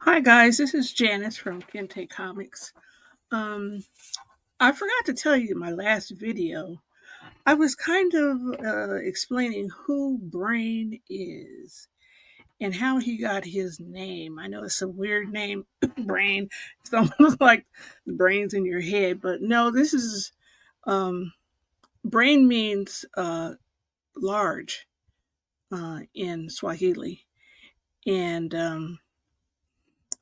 Hi guys, this is Janice from Kente Comics. Um, I forgot to tell you in my last video. I was kind of explaining who Brain is and how he got his name. I know it's a weird name, Brain. It's almost like the brains in your head, but no, this is Brain means large in Swahili, and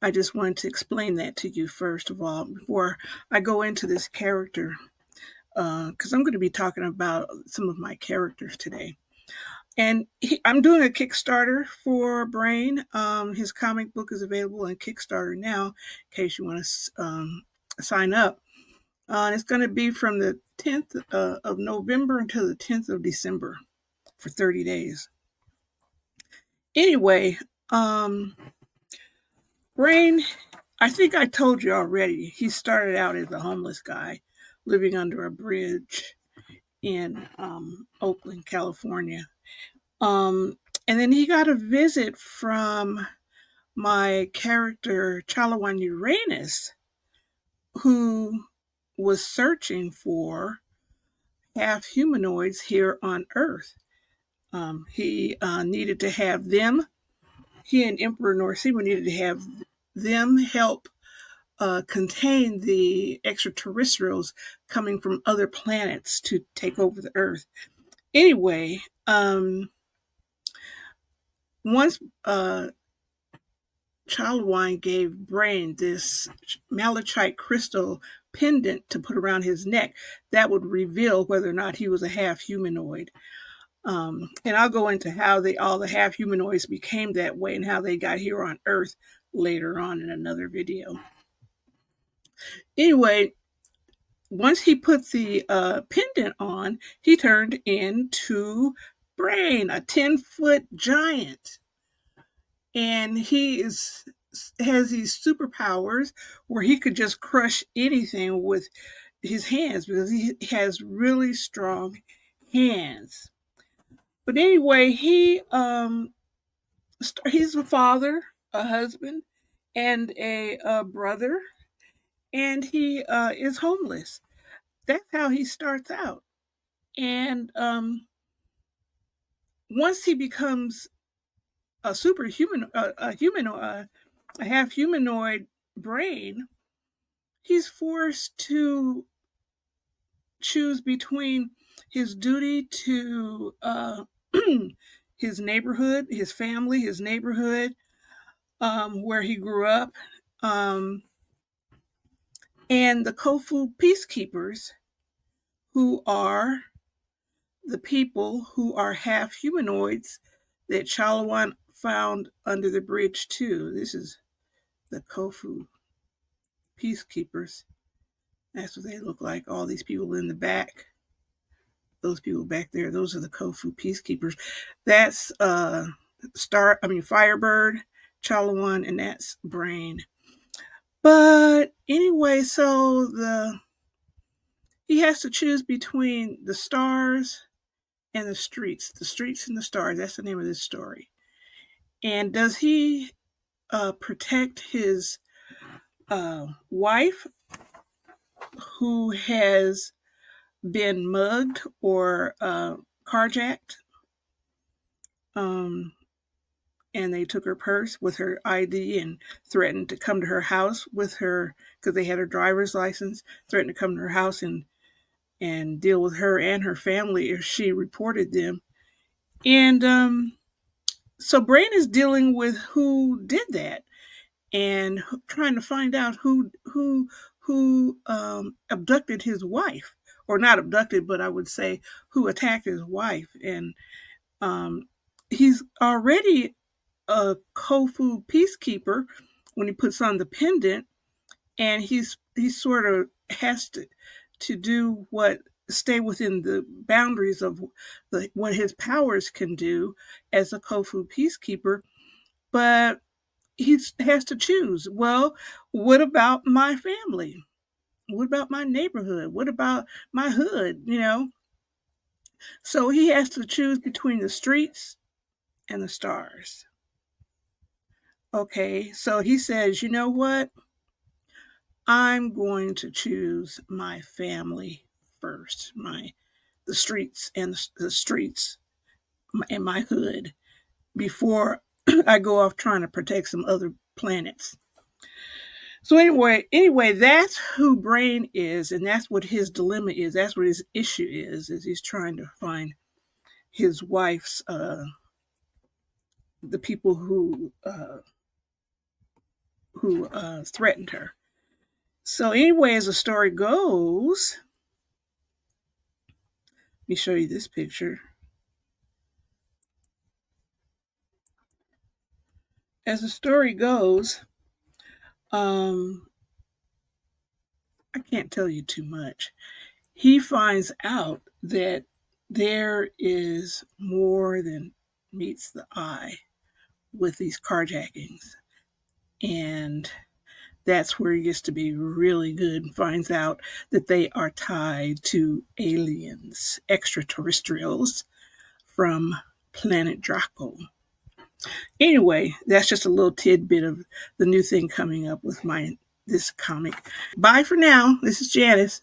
I just wanted to explain that to you first of all before I go into this character, because I'm going to be talking about some of my characters today. And I'm doing a Kickstarter for Brain. His comic book is available on Kickstarter now, in case you want to sign up. And it's going to be from the 10th of November until the 10th of December for 30 days. Anyway, Brain, I think I told you already, he started out as a homeless guy living under a bridge in Oakland, California. And then he got a visit from my character, Chalawan Uranus, who was searching for half humanoids here on Earth. He needed to have them, he and Emperor Norsima needed to have them help contain the extraterrestrials coming from other planets to take over the Earth. Anyway, once Childwine gave Brain this malachite crystal pendant to put around his neck that would reveal whether or not he was a half humanoid. And I'll go into how all the half humanoids became that way and how they got here on Earth later on in another video. Anyway, once he put the pendant on, he turned into Brain, a 10-foot giant. And has these superpowers where he could just crush anything with his hands because he has really strong hands. But anyway, he's a father, a husband, and a brother, and he is homeless. That's how he starts out. And once he becomes a superhuman, a half humanoid brain, he's forced to choose between his duty to his neighborhood, his family, his neighborhood, where he grew up, um, and the Kofu peacekeepers, who are the people who are half humanoids that Chalawan found under the bridge too. This is the Kofu peacekeepers. That's what they look like. All these people in the back. Those people back there, those are the Kofu peacekeepers. That's Firebird, Chalawan, and that's Brain. But anyway, so he has to choose between the stars and the streets. The streets and the stars. That's the name of this story. And does he protect his wife, who has been mugged or carjacked? And they took her purse with her ID and threatened to come to her house with her because they had her driver's license. Threatened to come to her house and deal with her and her family if she reported them. And so Brain is dealing with who did that and trying to find out who abducted his wife, or not abducted, but I would say who attacked his wife. And he's already a Kofu peacekeeper when he puts on the pendant, and he sort of has to do stay within the boundaries of what his powers can do as a Kofu peacekeeper, but he has to choose. Well, what about my family? What about my neighborhood? What about my hood? So he has to choose between the streets and the stars. Okay, so he says, you know what? I'm going to choose my family first, the streets and the streets and my hood before I go off trying to protect some other planets. So anyway, that's who Brain is, and that's what his dilemma is. That's what his issue is he's trying to find his wife's the people who threatened her. So anyway, as the story goes, let me show you this picture. As the story goes, um, I can't tell you too much. He finds out that there is more than meets the eye with these carjackings. And that's where he gets to be really good and finds out that they are tied to aliens, extraterrestrials from planet Draco. Anyway, that's just a little tidbit of the new thing coming up with my this comic. Bye for now. This is Janice.